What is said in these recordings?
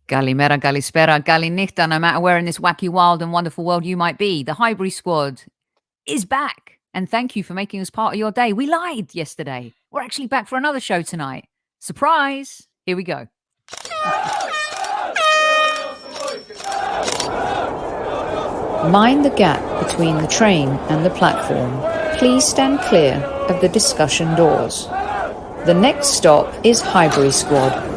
Galimera, Galispera, Galinichta, no matter where in this wacky, wild, and wonderful world you might be, the Highbury Squad is back. And thank you for making us part of your day. We lied yesterday. We're actually back for another show tonight. Surprise! Here we go. Mind the gap between the train and the platform. Please stand clear of the discussion doors. The next stop is Highbury Squad.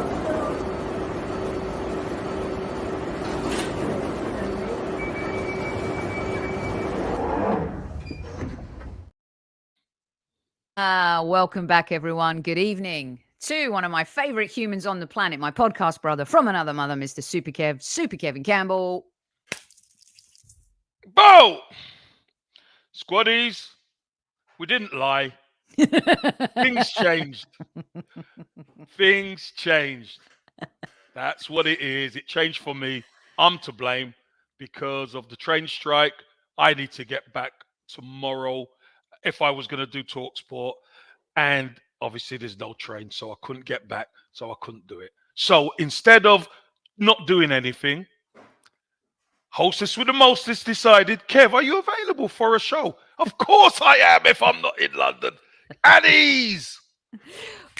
Welcome back, everyone. Good evening to one of my favorite humans on the planet, my podcast brother from another mother, Mr. Super Kev, Super Kevin Campbell. Bo! Squaddies, we didn't lie. Things changed. Things changed. That's what it is. It changed for me. I'm to blame because of the train strike. I need to get back tomorrow if I was going to do Talk Sport. And obviously there's no train, so I couldn't get back, so I couldn't do it. So instead of not doing anything, hostess with the mostest decided, Kev, are you available for a show? Of course I am if I'm not in London. At ease.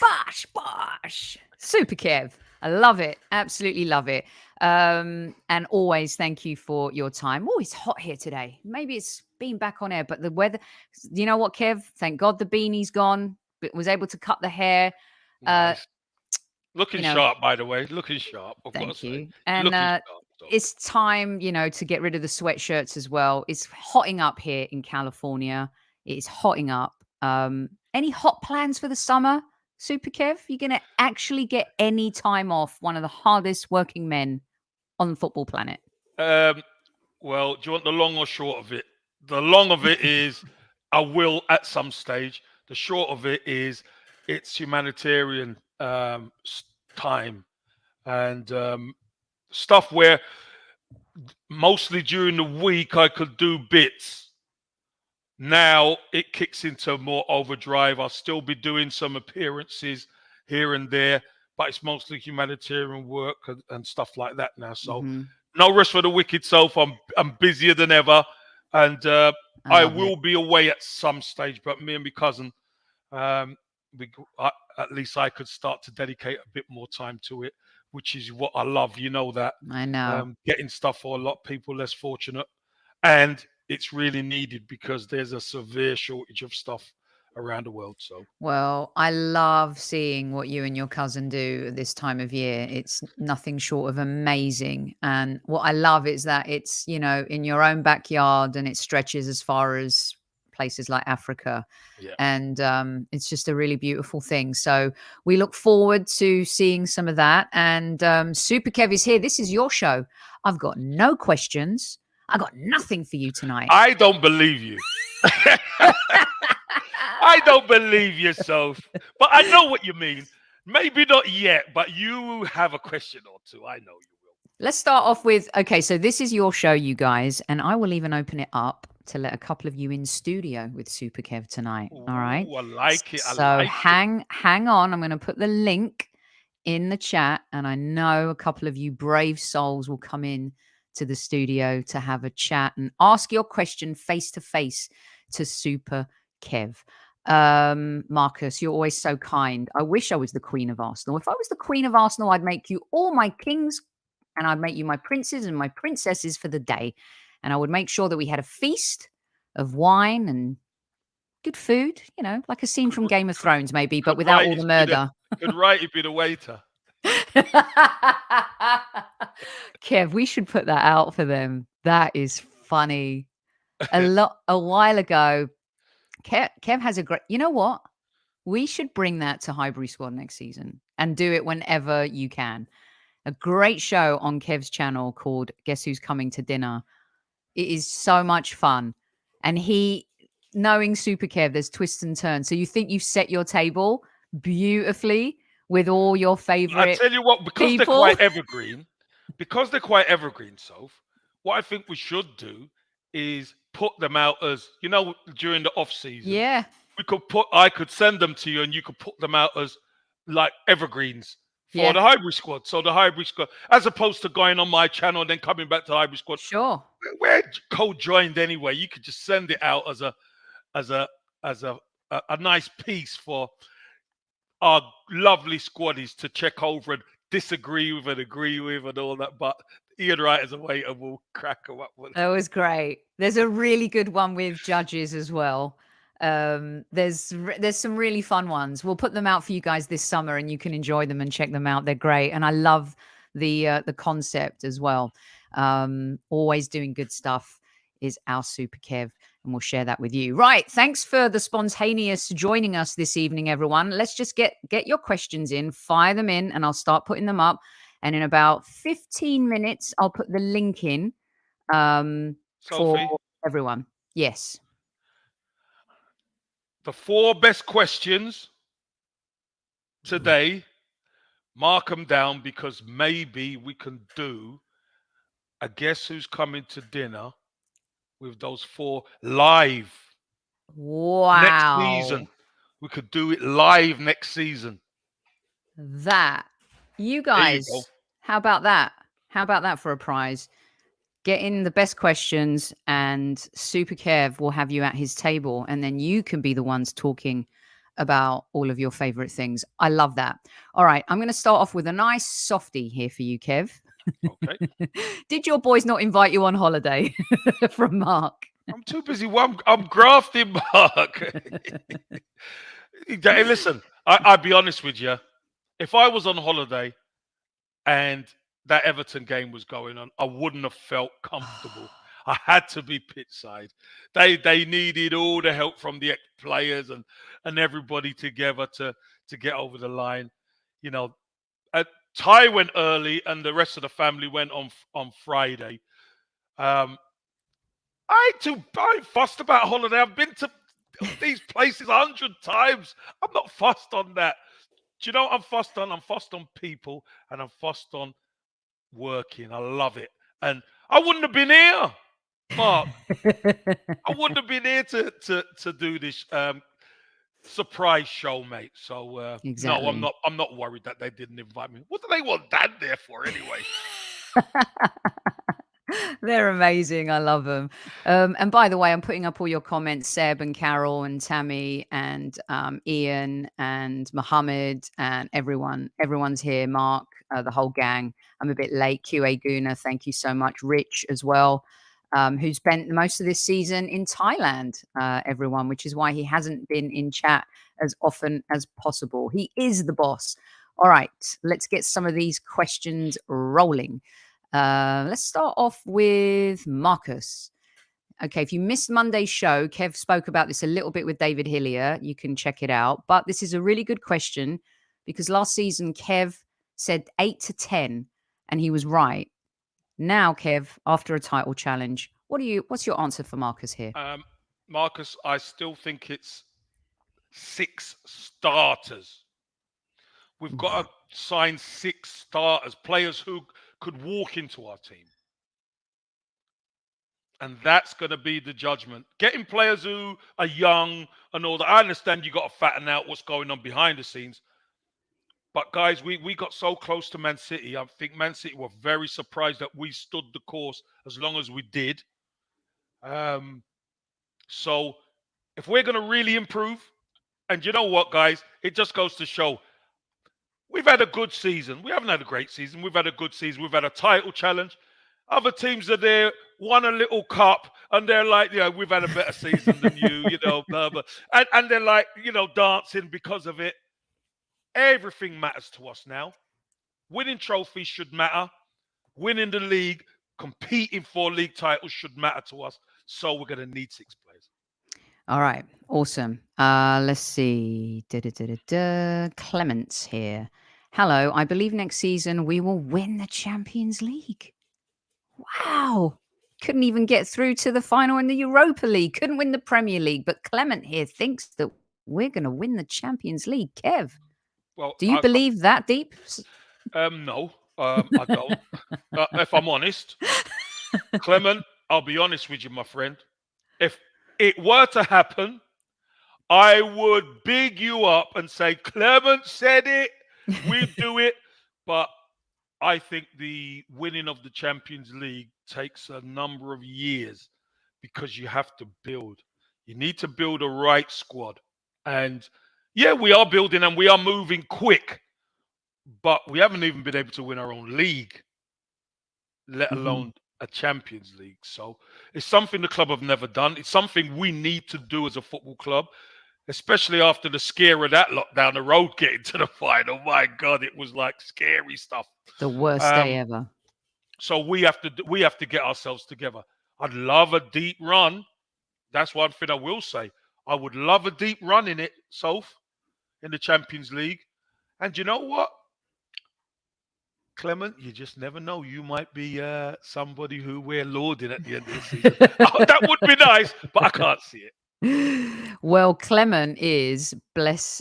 Bosh. Super Kev. I love it. Absolutely love it. And always thank you for your time. Oh, it's hot here today. Maybe it's been back on air, but the weather, you know what, Kev? Thank God the beanie's gone. But was able to cut the hair. Nice. Looking sharp, by the way. Looking sharp. Thank you. And it's time, to get rid of the sweatshirts as well. It's hotting up here in California. It's hotting up. Any hot plans for the summer, Super Kev? You're going to actually get any time off, one of the hardest working men on the football planet? Well, do you want the long or short of it? The long of it is I will at some stage. The short of it is it's humanitarian time and stuff where mostly during the week I could do bits. Now it kicks into more overdrive. I'll still be doing some appearances here and there, but it's mostly humanitarian work and stuff like that now. So no rest for the wicked self. I'm busier than ever, and I will be away at some stage. But me and my cousin, at least I could start to dedicate a bit more time to it, which is what I love. You know that. I know. Getting stuff for a lot of people less fortunate, and it's really needed because there's a severe shortage of stuff around the world. So, well, I love seeing what you and your cousin do at this time of year. It's nothing short of amazing. And what I love is that it's, in your own backyard and it stretches as far as places like Africa. Yeah. And it's just a really beautiful thing. So we look forward to seeing some of that. And Super Kev is here. This is your show. I've got no questions. I got nothing for you tonight. I don't believe you. I don't believe yourself, but I know what you mean. Maybe not yet, but you have a question or two. I know you will. Let's start off with, okay, so this is your show, you guys, and I will even open it up to let a couple of you in studio with Super Kev tonight. Ooh, all right? I like it. So hang on. I'm going to put the link in the chat, and I know a couple of you brave souls will come in to the studio to have a chat and ask your question face to face to Super Kev. Marcus, you're always so kind. I wish I was the Queen of Arsenal. If I was the Queen of Arsenal, I'd make you all my kings and I'd make you my princes and my princesses for the day. And I would make sure that we had a feast of wine and good food, like a scene from Game of Thrones, maybe, but without all the murder. Could write be the waiter. Kev, we should put that out for them. That is funny. A while ago, Kev has a great, you know what? We should bring that to Highbury Squad next season and do it whenever you can. A great show on Kev's channel called Guess Who's Coming to Dinner. It is so much fun. And knowing Super Kev, there's twists and turns. So you think you've set your table beautifully with all your favorite I tell you what, because people. they're quite evergreen, Soph, what I think we should do is put them out as, during the off season. Yeah. I could send them to you and you could put them out as like evergreens for the Highbury Squad. So the Highbury Squad, as opposed to going on my channel and then coming back to the Highbury Squad. Sure. We're co-joined anyway. You could just send it out as a nice piece for our lovely squaddies to check over and disagree with and agree with and all that. But Ian Wright as a waiter will crack them up. That was great. There's a really good one with judges as well. There's some really fun ones. We'll put them out for you guys this summer, and you can enjoy them and check them out. They're great, and I love the concept as well. Always doing good stuff is our Super Kev, and we'll share that with you. Right. Thanks for the spontaneous joining us this evening, everyone. Let's just get your questions in, fire them in, and I'll start putting them up. And in about 15 minutes, I'll put the link in for everyone. Yes. The 4 best questions today, mark them down, because maybe we can do a Guess Who's Coming to Dinner with those 4 live. Wow. Next season. We could do it live next season. That. You guys, how about that? How about that for a prize? Get in the best questions, and Super Kev will have you at his table, and then you can be the ones talking about all of your favorite things. I love that. All right, I'm going to start off with a nice softie here for you, Kev. Okay. Did your boys not invite you on holiday? From Mark. I'm too busy. I'm grafting, Mark. Hey, listen, I'll be honest with you. If I was on holiday and that Everton game was going on, I wouldn't have felt comfortable. I had to be pitchside. They needed all the help from the players and everybody together to get over the line. You know, Ty went early and the rest of the family went on Friday. I ain't fussed about holiday. I've been to these places 100 times. I'm not fussed on that. Do you know what I'm fussed on? I'm fussed on people, and I'm fussed on working. I love it. And I wouldn't have been here, Mark. I wouldn't have been here to do this surprise show, mate. So exactly. No, I'm not worried that they didn't invite me. What do they want Dad there for anyway? They're amazing. I love them. And by the way, I'm putting up all your comments, Seb and Carol and Tammy and Ian and Mohammed and everyone. Everyone's here. Mark, the whole gang. I'm a bit late. QA Guna, thank you so much. Rich as well, who spent most of this season in Thailand, everyone, which is why he hasn't been in chat as often as possible. He is the boss. All right, let's get some of these questions rolling. Let's start off with Marcus. Okay, if you missed Monday's show, Kev spoke about this a little bit with David Hillier. You can check it out. But this is a really good question, because last season Kev said 8 to 10, and he was right. Now, Kev, after a title challenge, what's your answer for Marcus here? Marcus, I still think it's 6 starters. We've got to sign 6 starters, players who could walk into our team. And that's going to be the judgment. Getting players who are young and all that. I understand you got to fatten out what's going on behind the scenes. But guys, we got so close to Man City. I think Man City were very surprised that we stood the course as long as we did. So if we're going to really improve, and you know what, guys, it just goes to show we've had a good season. We haven't had a great season. We've had a good season. We've had a title challenge. Other teams are there, won a little cup, and they're like, yeah, we've had a better season than you, you know, blah, blah. And they're like, you know, dancing because of it. Everything matters to us now. Winning trophies should matter. Winning the league, competing for league titles should matter to us. So we're going to need 6 players. All right. Awesome. Let's see. Clement's here. Hello. I believe next season we will win the Champions League. Wow. Couldn't even get through to the final in the Europa League. Couldn't win the Premier League. But Clement here thinks that we're going to win the Champions League. Kev, well, do you believe that deep? No, I don't. If I'm honest, Clement, I'll be honest with you, my friend. If it were to happen, I would big you up and say, Clement said it. We do it. But I think the winning of the Champions League takes a number of years because you have to build. You need to build a right squad. And yeah, we are building and we are moving quick, but we haven't even been able to win our own league, let Mhm. alone a Champions League. So it's something the club have never done. It's something we need to do as a football club, especially after the scare of that lockdown, the road getting to the final. My God, it was like scary stuff. The worst day Um, ever. so we have to get ourselves together. I'd love a deep run. That's one thing I will say. I would love a deep run in it, Soph, in the Champions League. And you know what? Clement, you just never know. You might be somebody who we're lauding at the end of the season. Oh, that would be nice, but I can't see it. Well, Clement is bless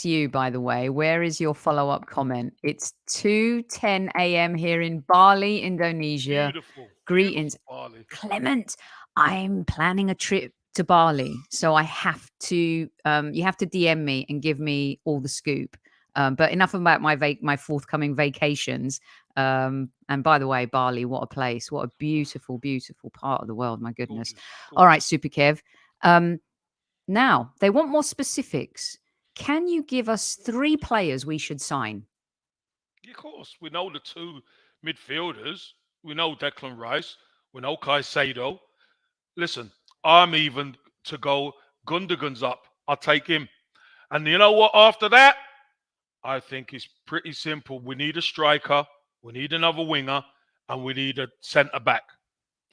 you, by the way. Where is your follow-up comment? It's 2:10 a.m. here in Bali, Indonesia. Beautiful, Greetings. beautiful Bali. Clement, I'm planning a trip to Bali, so I have to you have to DM me and give me all the scoop. But enough about my forthcoming vacations. And by the way, Bali, what a place. What a beautiful, beautiful part of the world. My goodness. Gorgeous, All right, gorgeous. Super Kev. Um, Now, they want more specifics. Can you give us 3 players we should sign? Yeah, of course, we know the two midfielders. We know Declan Rice. We know Caicedo. Listen, I'm even to go. Gundogan's up. I'll take him. And you know what? After that, I think it's pretty simple. We need a striker. We need another winger, and we need a centre back.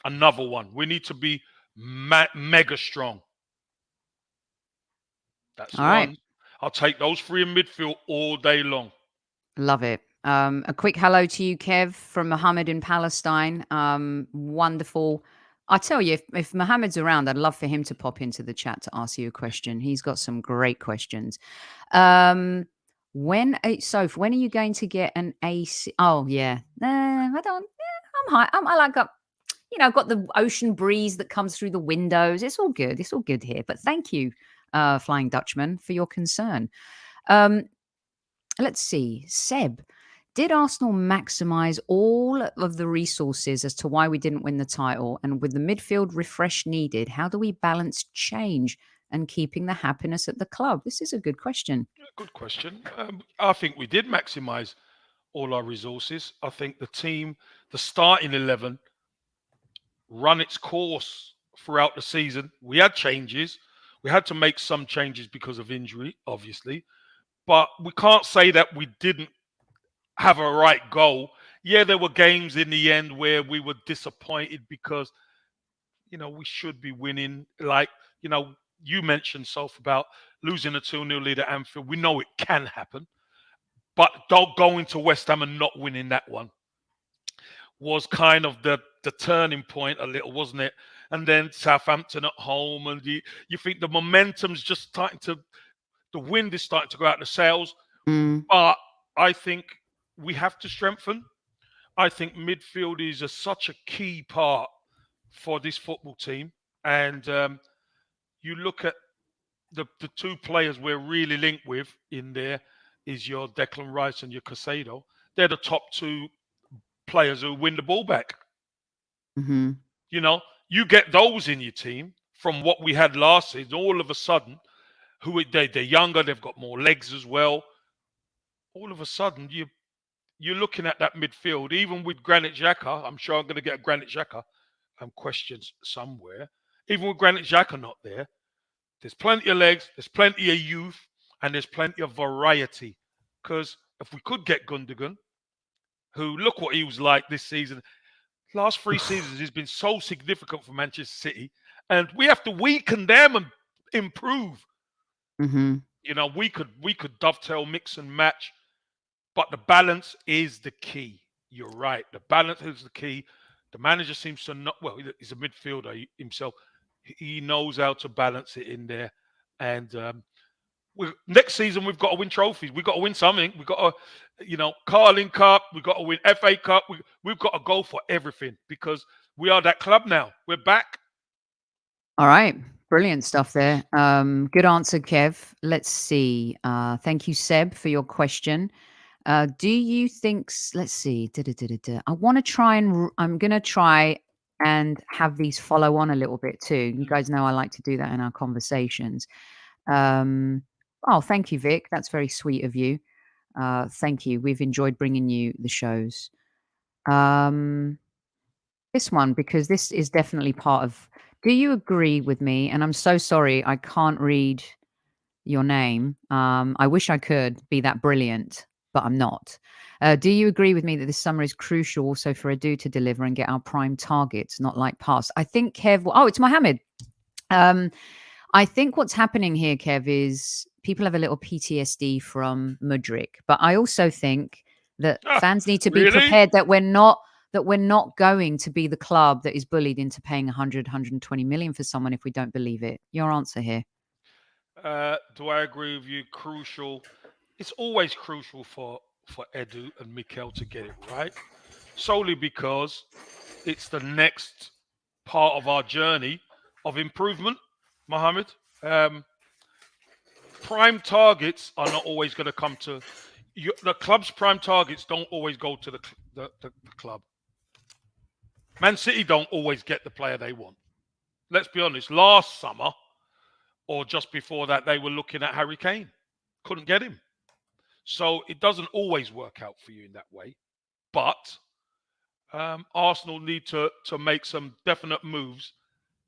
Another one. We need to be mega strong. That's the All right. one. I'll take those three in midfield all day long. Love it. A quick hello to you, Kev, from Mohammed in Palestine. Wonderful. I tell you, if Mohammed's around, I'd love for him to pop into the chat to ask you a question. He's got some great questions. Soph, when are you going to get an AC? Oh, yeah. I don't. I'm high. I like up. I've got the ocean breeze that comes through the windows. It's all good. It's all good here. But thank you, Flying Dutchman, for your concern. Let's see. Seb, did Arsenal maximise all of the resources as to why we didn't win the title? And with the midfield refresh needed, how do we balance change and keeping the happiness at the club? This is a good question. Good question. I think we did maximise all our resources. I think the team, the starting 11, run its course throughout the season. We had changes. We had to make some changes because of injury, obviously. But we can't say that we didn't have a right goal. Yeah, there were games in the end where we were disappointed because, we should be winning. Like, you mentioned, Soph, about losing a 2-0 lead at Anfield. We know it can happen. But don't go into West Ham and not winning that one was kind of the turning point a little, wasn't it? And then Southampton at home, and you think the momentum's just starting to, the wind is starting to go out the sails. Mm. But I think we have to strengthen. I think midfield is such a key part for this football team. And you look at the two players we're really linked with in there is your Declan Rice and your Caicedo. They're the top two players who win the ball back. Mm-hmm. You get those in your team from what we had last season. All of a sudden, they're younger, they've got more legs as well. All of a sudden, you're looking at that midfield, even with Granit Xhaka. I'm sure I'm going to get a Granit Xhaka questions somewhere. Even with Granit Xhaka not there, there's plenty of legs, there's plenty of youth, and there's plenty of variety. Because if we could get Gundogan, who, look what he was like this season. Last 3 seasons, he's been so significant for Manchester City. And we have to weaken them and improve. Mm-hmm. We could dovetail, mix and match. But the balance is the key. You're right. The balance is the key. The manager seems to not, well, he's a midfielder himself. He knows how to balance it in there. And next season, we've got to win trophies. We've got to win something. We've got to, Carling Cup. We've got to win FA Cup. We've got to go for everything because we are that club now. We're back. All right. Brilliant stuff there. Good answer, Kev. Let's see. Thank you, Seb, for your question. Do you think? Let's see. I want to try and I'm going to try and have these follow on a little bit too. You guys know I like to do that in our conversations. Oh, thank you, Vic. That's very sweet of you. Thank you. We've enjoyed bringing you the shows. This one, because this is definitely part of. Do you agree with me? And I'm so sorry, I can't read your name. I wish I could be that brilliant, but I'm not. Do you agree with me that this summer is crucial also for Edu to deliver and get our prime targets, not like past? I think Kev. Oh, it's Mohammed. I think what's happening here, Kev, is people have a little PTSD from Mudryk, but I also think that fans need to be prepared that we're not going to be the club that is bullied into paying 100, 120 million for someone if we don't believe it. Your answer here. Do I agree with you? Crucial. It's always crucial for Edu and Mikel to get it right, solely because it's the next part of our journey of improvement, Mohammed. Prime targets are not always going to come to the club's prime targets. Don't always go to the club. Man City don't always get the player they want. Let's be honest. Last summer, or just before that, they were looking at Harry Kane. Couldn't get him. So it doesn't always work out for you in that way. But Arsenal need to make some definite moves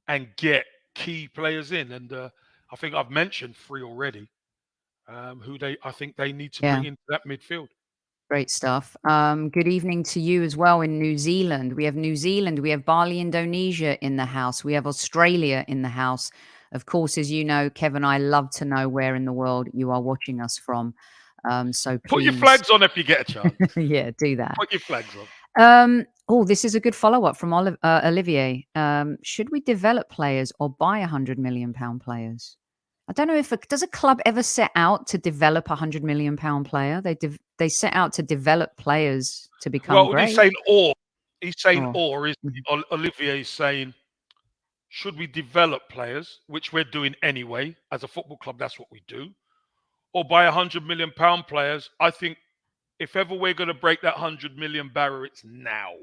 and get key players in. And I think I've mentioned 3 already who I think they need to bring into that midfield. Great stuff. Good evening to you as well in New Zealand. We have New Zealand. We have Bali, Indonesia in the house. We have Australia in the house. Of course, as you know, Kev and I love to know where in the world you are watching us from. So please... Put your flags on if you get a chance. Yeah, do that. Put your flags on. Oh, this is a good follow-up from Olivier. Should we develop players or buy £100 million players? I don't know if does a club ever set out to develop £100 million player? They set out to develop players to become great. He's saying or. He's saying or. Olivier is saying, should we develop players, which we're doing anyway as a football club? That's what we do. Or buy £100 million players? I think if ever we're going to break that 100 million barrier, it's now.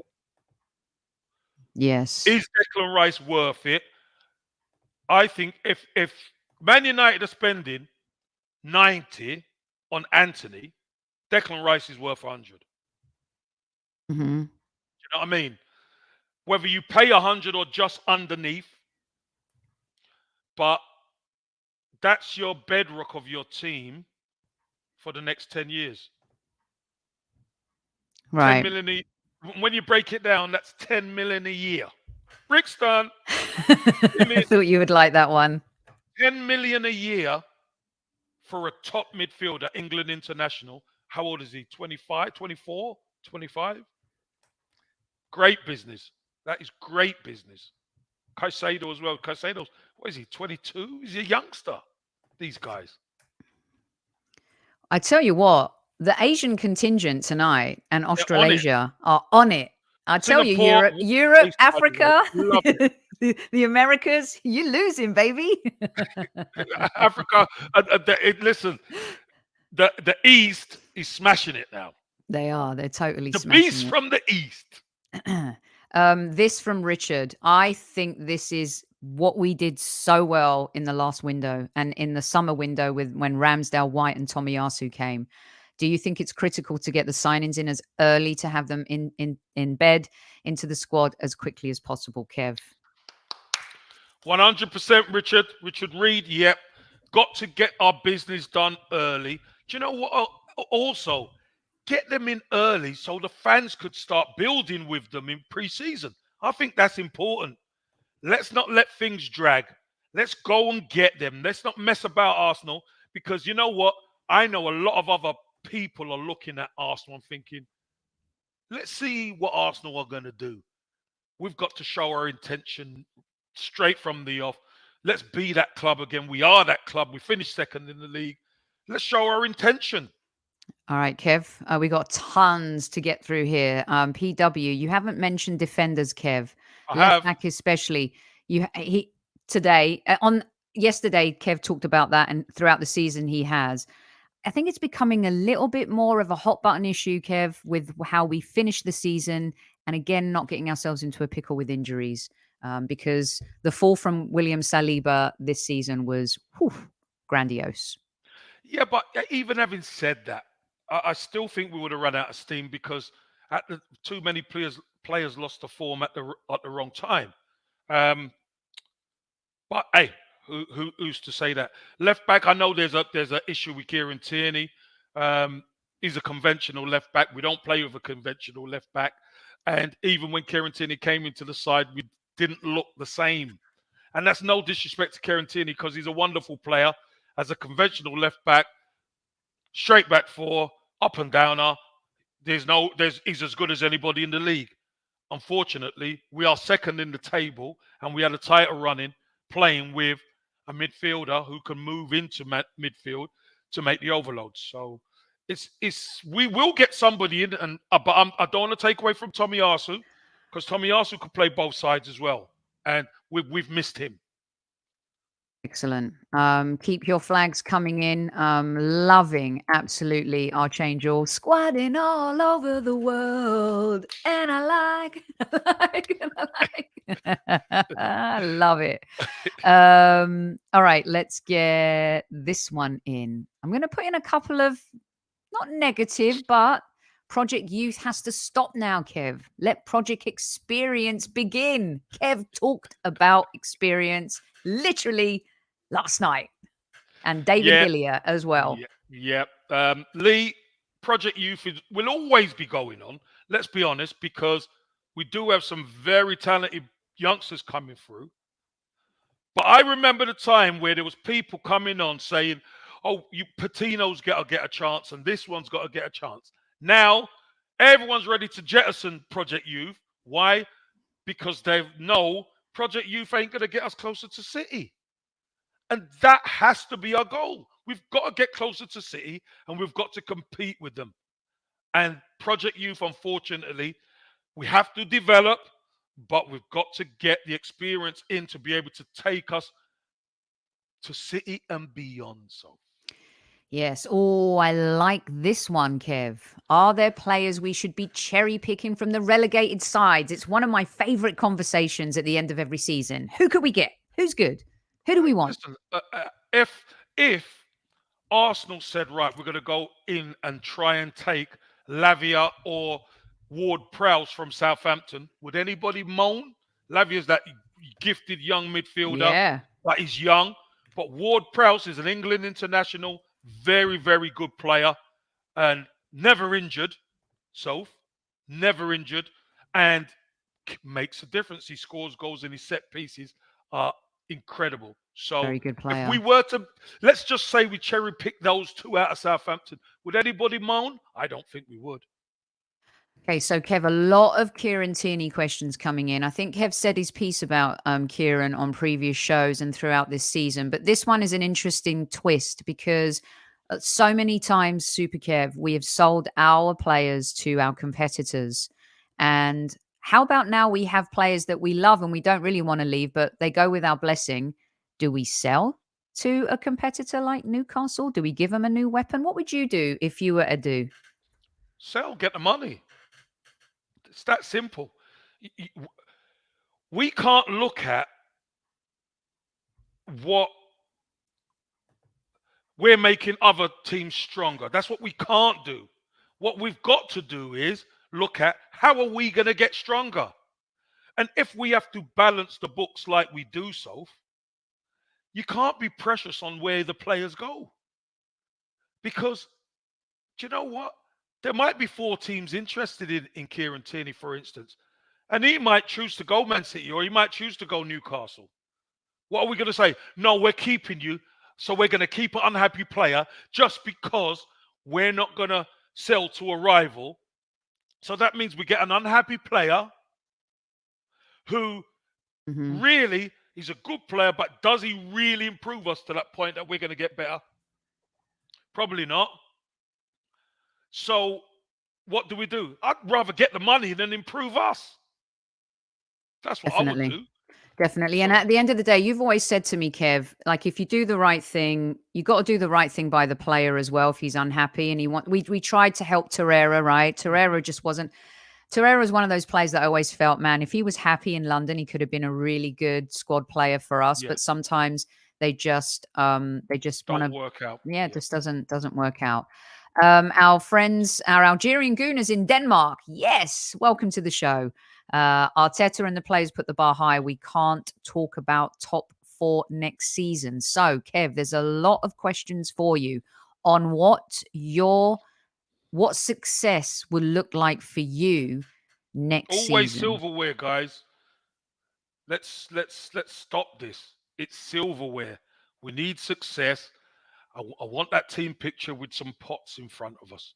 Yes. Is Declan Rice worth it? I think if Man United are spending 90 on Anthony, Declan Rice is worth 100. Mm-hmm. You know what I mean? Whether you pay 100 or just underneath, but that's your bedrock of your team for the next 10 years. Right. 10 million when you break it down, that's 10 million a year. Brixton. I thought you would like that one. 10 million a year for a top midfielder, England international. How old is he? 25, 24, 25? Great business. That is great business. Caicedo as well. Caicedo's, what is he, 22? He's a youngster, these guys. I tell you what, the Asian contingent tonight and Australasia are on it. I tell you, Europe, Africa, the Americas, you're losing, baby. Africa, listen, the East is smashing it now. They are. They're totally the smashing beast it. from the East. This from Richard. I think this is what we did so well in the last window and in the summer window when Ramsdale, White and Tomiyasu came. Do you think it's critical to get the signings in as early to have them in bed into the squad as quickly as possible, Kev? 100%, Richard. Richard Reed, yep. Got to get our business done early. Do you know what? Also, get them in early so the fans could start building with them in pre-season. I think that's important. Let's not let things drag. Let's go and get them. Let's not mess about Arsenal because you know what? I know a lot of other people are looking at Arsenal and thinking, let's see what Arsenal are going to do. We've got to show our intention straight from the off. Let's be that club again. We are that club. We finished second in the league. Let's show our intention. All right, Kev. We got tons to get through here. PW, you haven't mentioned defenders, Kev. Left back especially. Yesterday, Kev talked about that, and throughout the season he has. I think it's becoming a little bit more of a hot button issue, Kev, with how we finish the season, and again, not getting ourselves into a pickle with injuries. Because the fall from William Saliba this season was grandiose. Yeah, but even having said that, I still think we would have run out of steam because too many players lost the form at the wrong time. But hey, who's to say that? Left back, I know there's a issue with Kieran Tierney. He's a conventional left back. We don't play with a conventional left back. And even when Kieran Tierney came into the side, we didn't look the same. And that's no disrespect to Kieran Tierney because he's a wonderful player. As a conventional left back, straight back four, up and downer. He's as good as anybody in the league. Unfortunately, we are second in the table, and we had a tighter running playing with a midfielder who can move into midfield to make the overloads. So we will get somebody in, and but I don't want to take away from Tommy Arsu because Tommy Arsu could play both sides as well, and we've missed him. Excellent. Keep your flags coming in. Loving absolutely Archangel squadding all over the world. And I love it. All right, let's get this one in. I'm going to put in a couple of not negative, but Project Youth has to stop now, Kev. Let Project Experience begin. Kev talked about experience literally last night, and David Hillier as well. Yeah. Lee, Project Youth will always be going on. Let's be honest, because we do have some very talented youngsters coming through. But I remember the time where there was people coming on saying, "Oh, Patino's got to get a chance, and this one's got to get a chance." Now, everyone's ready to jettison Project Youth. Why? Because they know Project Youth ain't going to get us closer to City. And that has to be our goal. We've got to get closer to City, and we've got to compete with them. And Project Youth, unfortunately, we have to develop, but we've got to get the experience in to be able to take us to City and beyond. So. Yes. Oh, I like this one, Kev. Are there players we should be cherry picking from the relegated sides? It's one of my favorite conversations at the end of every season. Who could we get? Who's good? Who do we want? Listen, if Arsenal said, right, we're going to go in and try and take Lavia or Ward-Prowse from Southampton, would anybody moan? Lavia's that gifted young midfielder, but he's young. But Ward-Prowse is an England international, very, very good player, and never injured. Never injured, and makes a difference. He scores goals, and his set pieces are incredible. So very good player. If we were to, let's just say we cherry pick those two out of Southampton, would anybody moan? I don't think we would. Okay, so Kev, a lot of Kieran Tierney questions coming in. I think Kev said his piece about Kieran on previous shows and throughout this season, but this one is an interesting twist because so many times, Super Kev, we have sold our players to our competitors. And how about now we have players that we love and we don't really want to leave, but they go with our blessing. Do we sell to a competitor like Newcastle? Do we give them a new weapon? What would you do if you were Edu? Sell, get the money. It's that simple. We can't look at what we're making other teams stronger. That's what we can't do. What we've got to do is look at how are we going to get stronger? And if we have to balance the books like we do, Soph, you can't be precious on where the players go. Because, do you know what? There might be 4 teams interested in Kieran Tierney, for instance. And he might choose to go Man City or he might choose to go Newcastle. What are we going to say? No, we're keeping you. So we're going to keep an unhappy player just because we're not going to sell to a rival. So that means we get an unhappy player who really, he's a good player, but does he really improve us to that point that we're going to get better? Probably not. So what do we do? I'd rather get the money than improve us. That's what I would do. Definitely. So And at the end of the day, you've always said to me, Kev, like if you do the right thing, you got to do the right thing by the player as well. If he's unhappy and we tried to help Torreira, right? Torreira just wasn't. Torreira is one of those players that I always felt, man, if he was happy in London, he could have been a really good squad player for us. yeah, But sometimes they just want don't to, work out. yeah, it Yeah. just doesn't work out. Our friends, our Algerian gooners in Denmark, yes, welcome to the show. Arteta and the players put the bar high. We can't talk about top 4 next season. So, Kev, there's a lot of questions for you on what success will look like for you next Always season. silverware, guys. Let's stop this. It's silverware. We need success. I want that team picture with some pots in front of us.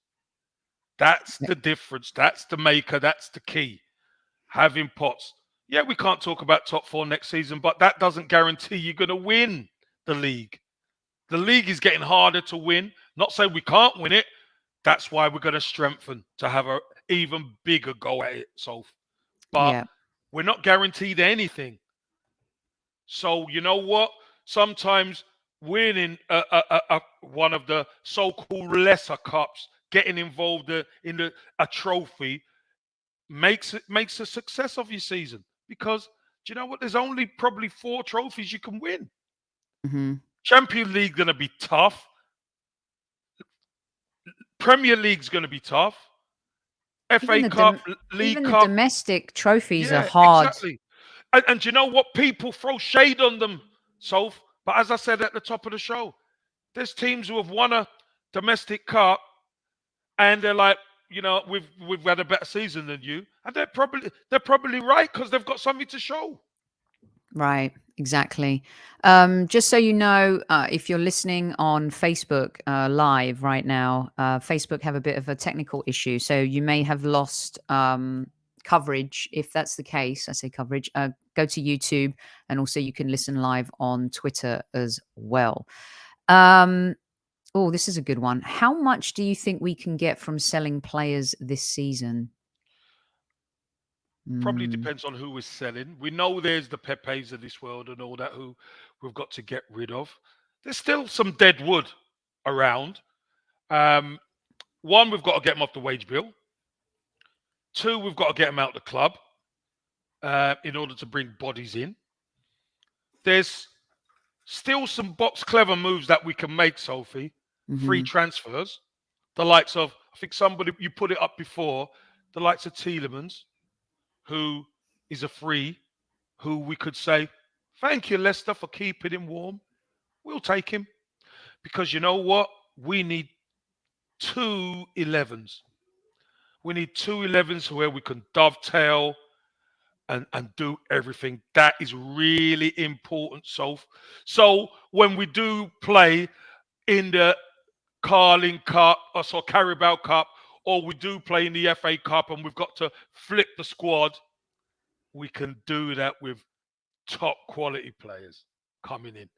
That's the difference. That's the maker. That's the key. Having pots. Yeah, we can't talk about top 4 next season, but that doesn't guarantee you're going to win the league. The league is getting harder to win. Not saying we can't win it. That's why we're going to strengthen to have an even bigger go at it, Soph. But Yeah. we're not guaranteed anything. So you know what? Sometimes winning one of the so-called lesser cups, getting involved in a trophy, makes a success of your season. Because do you know what? There's only probably 4 trophies you can win. Mm-hmm. Champions League going to be tough. Premier League's going to be tough. FA Cup, League even the Cup. domestic trophies are Yeah, hard. exactly. And do you know what? People throw shade on them, Soph. But as I said at the top of the show, there's teams who have won a domestic cup and they're like, you know, we've had a better season than you. And they're probably right because they've got something to show. Right, exactly. Just so you know, if you're listening on Facebook live right now, Facebook have a bit of a technical issue. So you may have lost coverage. If that's the case, I say coverage, go to YouTube and also you can listen live on Twitter as well. Oh, this is a good one. How much do you think we can get from selling players this season? Probably depends on who is selling. We know there's the Pepes of this world and all that who we've got to get rid of. There's still some dead wood around. One, we've got to get them off the wage bill. 2, we've got to get them out of the club in order to bring bodies in. There's still some box clever moves that we can make, Sophie. Free transfers. The likes of, I think somebody, you put it up before, the likes of Tielemans, who is a free, who we could say, thank you, Leicester, for keeping him warm. We'll take him. Because you know what? We need 2 11s. We need 2 11s where we can dovetail and do everything. That is really important, Soph. So when we do play in the Carling Cup, or Carabao Cup, or we do play in the FA Cup and we've got to flip the squad, we can do that with top quality players coming in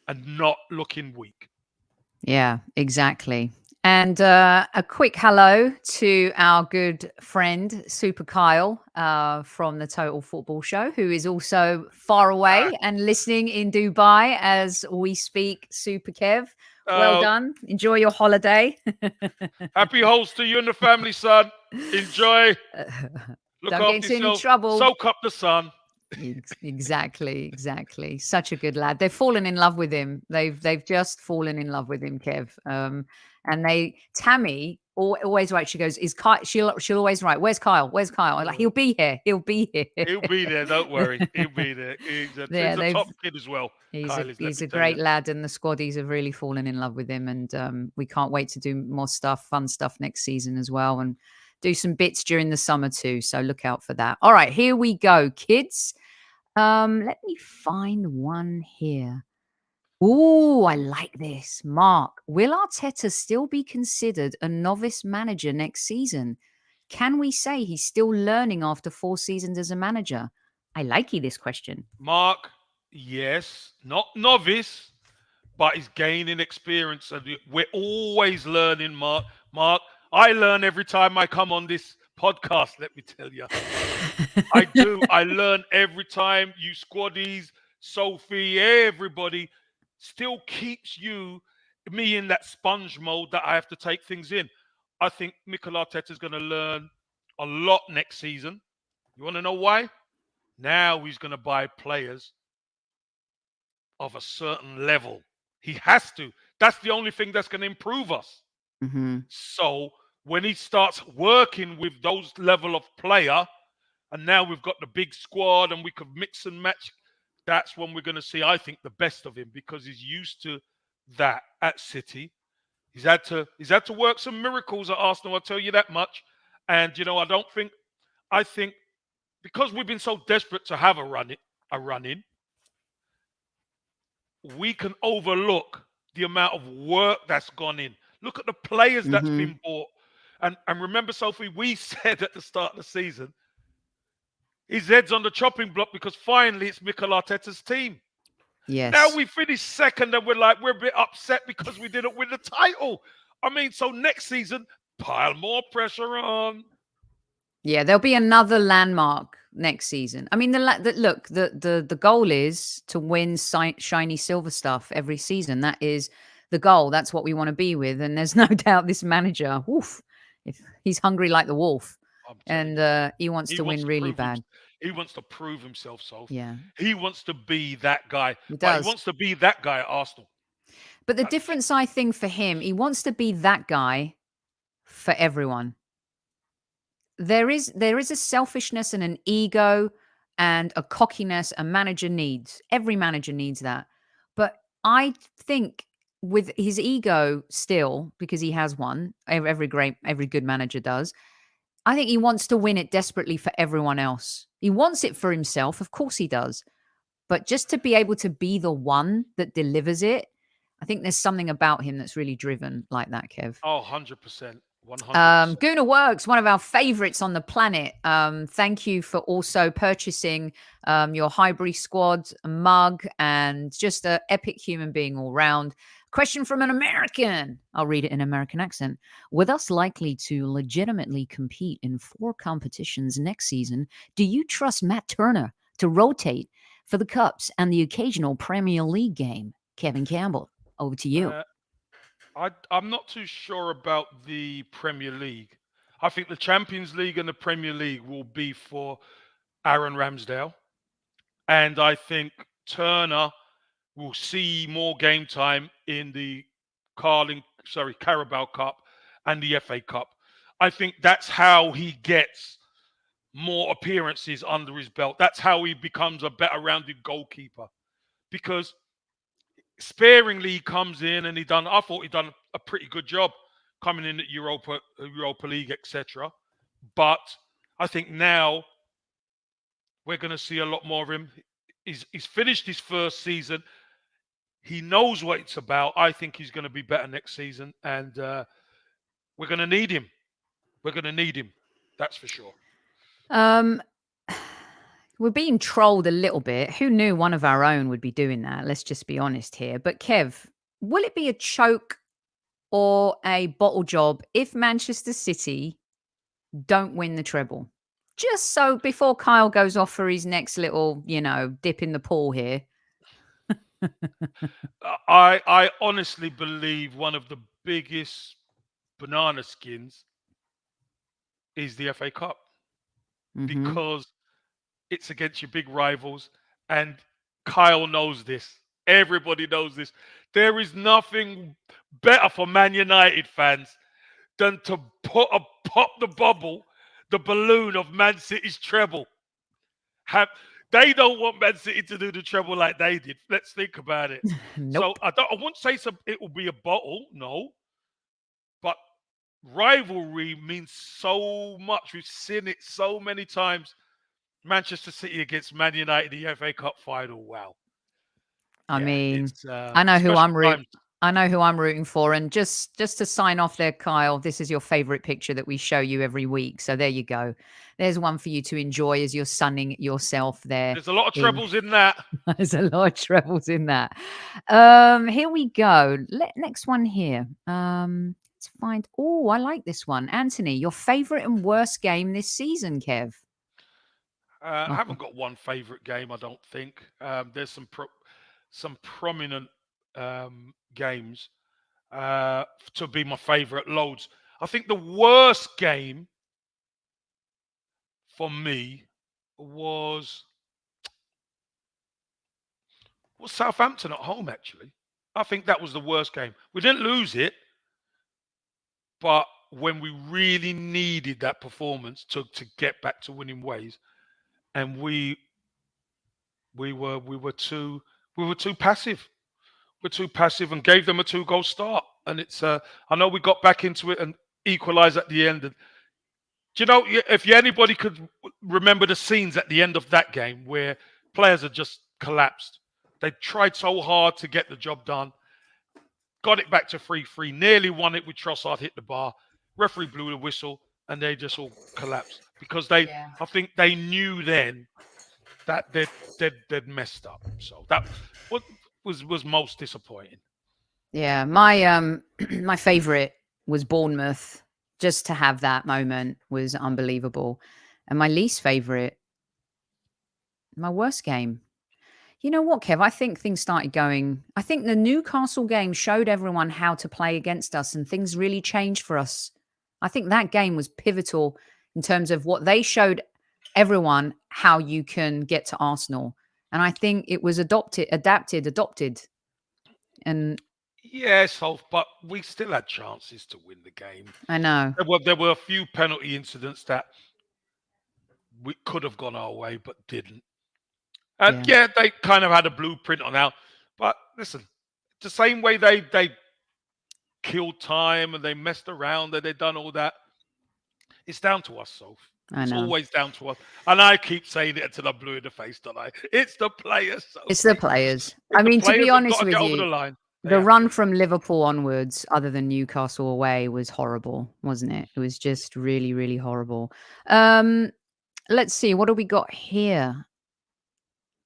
and not looking weak. Yeah, exactly. And a quick hello to our good friend, Super Kyle, from the Total Football Show, who is also far away and listening in Dubai as we speak. Super Kev, well done. Enjoy your holiday. Happy holes to you and the family, son. Enjoy. Look Don't after get into any yourself. trouble. Soak up the sun. Exactly. Such a good lad. They've fallen in love with him. They've just fallen in love with him, Kev. And Tammy always writes. She goes, "Is Kyle?" She'll always write, "Where's Kyle? Where's Kyle?" I'm like, he'll be here. He'll be here. He'll be there. Don't worry. He'll be there. He's a top kid as well. He's a great lad, and the Squaddies have really fallen in love with him. And we can't wait to do more fun stuff next season as well, and do some bits during the summer too. So look out for that. All right, here we go, kids. Let me find one here. Ooh, I like this. Mark, will Arteta still be considered a novice manager next season? Can we say he's still learning after 4 seasons as a manager? I like this question. Mark, yes, not novice, but he's gaining experience. And we're always learning, Mark. Mark, I learn every time I come on this podcast, let me tell you. I do. I learn every time. You Squaddies, Sophie, everybody still keeps me in that sponge mode that I have to take things in. I think Mikel Arteta is going to learn a lot next season. You want to know why? Now he's going to buy players of a certain level. He has to. That's the only thing that's going to improve us. Mm-hmm. So when he starts working with those level of player, and now we've got the big squad and we could mix and match, that's when we're going to see, I think, the best of him, because he's used to that at City. He's had to work some miracles at Arsenal, I'll tell you that much. And I think because we've been so desperate to have a run in, we can overlook the amount of work that's gone in. Look at the players that's been bought. And remember, Sophie, we said at the start of the season, his head's on the chopping block because finally it's Mikel Arteta's team. Yes. Now we finished second and we're a bit upset because we didn't win the title. I mean, so next season, pile more pressure on. Yeah, there'll be another landmark next season. I mean, the goal is to win shiny silver stuff every season. That is the goal. That's what we want to be with. And there's no doubt this manager, if he's hungry like the wolf, and he wants to win really bad. He wants to prove himself, Sophie. Yeah. He wants to be that guy. He does. He wants to be that guy at Arsenal. But the difference, I think, for him, he wants to be that guy for everyone. There is a selfishness and an ego and a cockiness a manager needs. Every manager needs that. But I think with his ego still, because he has one, every good manager does, I think he wants to win it desperately for everyone else. He wants it for himself. Of course he does. But just to be able to be the one that delivers it, I think there's something about him that's really driven like that, Kev. Oh, 100%. 100%. Guna Works, one of our favorites on the planet. Thank you for also purchasing your Highbury Squad mug, and just an epic human being all round. Question from an American. I'll read it in American accent. With us likely to legitimately compete in 4 competitions next season, do you trust Matt Turner to rotate for the Cups and the occasional Premier League game? Kevin Campbell, over to you. I'm not too sure about the Premier League. I think the Champions League and the Premier League will be for Aaron Ramsdale. And I think Turner will see more game time in the Carabao Cup and the FA Cup. I think that's how he gets more appearances under his belt. That's how he becomes a better rounded goalkeeper. Because sparingly he comes in and I thought he'd done a pretty good job coming in at Europa League, etc. But I think now we're going to see a lot more of him. He's finished his first season. He knows what it's about. I think he's going to be better next season, and we're going to need him. We're going to need him. That's for sure. We're being trolled a little bit. Who knew one of our own would be doing that? Let's just be honest here. But Kev, will it be a choke or a bottle job if Manchester City don't win the treble? Just so before Kyle goes off for his next little, dip in the pool here. I honestly believe one of the biggest banana skins is the FA Cup, because it's against your big rivals, and Kyle knows this. Everybody knows this. There is nothing better for Man United fans than to pop the balloon of Man City's treble. They don't want Man City to do the treble like they did. Let's think about it. Nope. So I won't say it will be a bottle, no. But rivalry means so much. We've seen it so many times. Manchester City against Man United, the FA Cup final. Wow. I mean, I know who I'm rooting for. And just to sign off there, Kyle, this is your favorite picture that we show you every week. So there you go. There's one for you to enjoy as you're sunning yourself there. There's a lot of trebles in that. There's a lot of trebles in that. Here we go. Next one here. Let's Let's find. Oh, I like this one. Anthony, your favourite and worst game this season, Kev? I haven't got one favourite game, I don't think. There's some prominent games to be my favourite. Loads. I think the worst game for me was Southampton at home. Actually, I think that was the worst game. We didn't lose it, but when we really needed that performance to get back to winning ways, and we were too passive. We're too passive and gave them a 2-goal start. And it's I know we got back into it and equalised at the end. And do you know, if anybody could remember the scenes at the end of that game where players had just collapsed, they tried so hard to get the job done, got it back to 3-3, nearly won it with Trossard hit the bar. Referee blew the whistle, and they just all collapsed because I think they knew then that they'd messed up. So that was most disappointing. Yeah, my my favourite was Bournemouth. Just to have that moment was unbelievable. And my least favourite, my worst game. You know what, Kev? I think things started going. I think the Newcastle game showed everyone how to play against us, and things really changed for us. I think that game was pivotal in terms of what they showed everyone how you can get to Arsenal. And I think it was adopted. And yes, but we still had chances to win the game. I know there were a few penalty incidents that we could have gone our way, but didn't. And they kind of had a blueprint on how. But listen, the same way they killed time and they messed around and they done all that. It's down to us, Soph. It's always down to us. And I keep saying it until I'm blue in the face, don't I? It's the players. Soph. It's the players. I mean, to be honest with you, the run from Liverpool onwards, other than Newcastle away, was horrible, wasn't it? It was just really, really horrible. Let's see. What do we got here?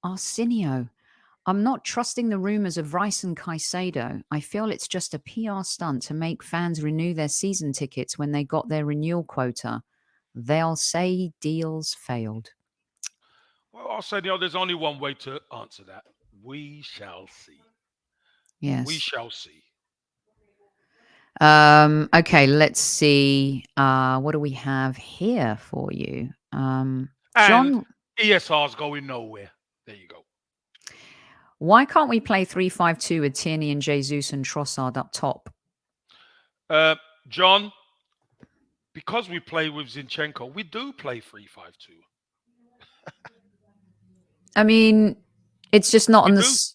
Arsenio. I'm not trusting the rumours of Rice and Caicedo. I feel it's just a PR stunt to make fans renew their season tickets when they got their renewal quota. They'll say deals failed. Well, Arsenio, there's only one way to answer that. We shall see. Yes. We shall see. Okay, let's see. What do we have here for you? John, ESR's going nowhere. There you go. Why can't we play 3-5-2 with Tierney and Jesus and Trossard up top? John, because we play with Zinchenko, we do play 3-5-2. I mean, it's just not on the...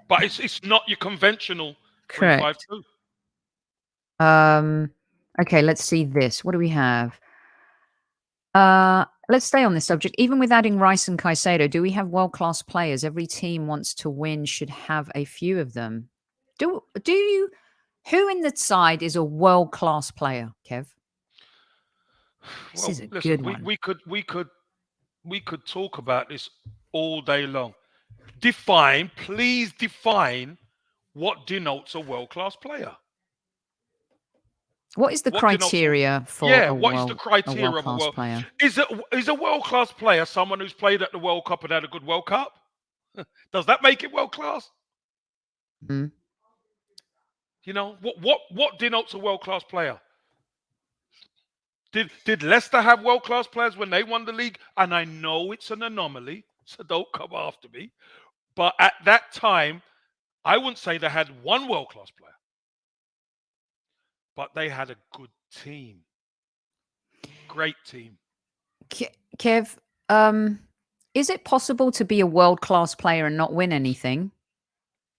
But it's not your conventional 3-5-2. Okay, let's see this. What do we have? Let's stay on this subject. Even with adding Rice and Caicedo, do we have world-class players? Every team wants to win, should have a few of them. Do you? Who in the side is a world-class player, Kev? This is a good one. We could talk about this all day long. Please define what denotes a world-class player. What is the criteria for a world-class player? Is a world-class player someone who's played at the World Cup and had a good World Cup? Does that make it world-class? Mm-hmm. You know, what denotes a world-class player? Did Leicester have world-class players when they won the league? And I know it's an anomaly, so don't come after me. But at that time, I wouldn't say they had one world-class player. But they had a good team. Great team. Kev, is it possible to be a world-class player and not win anything?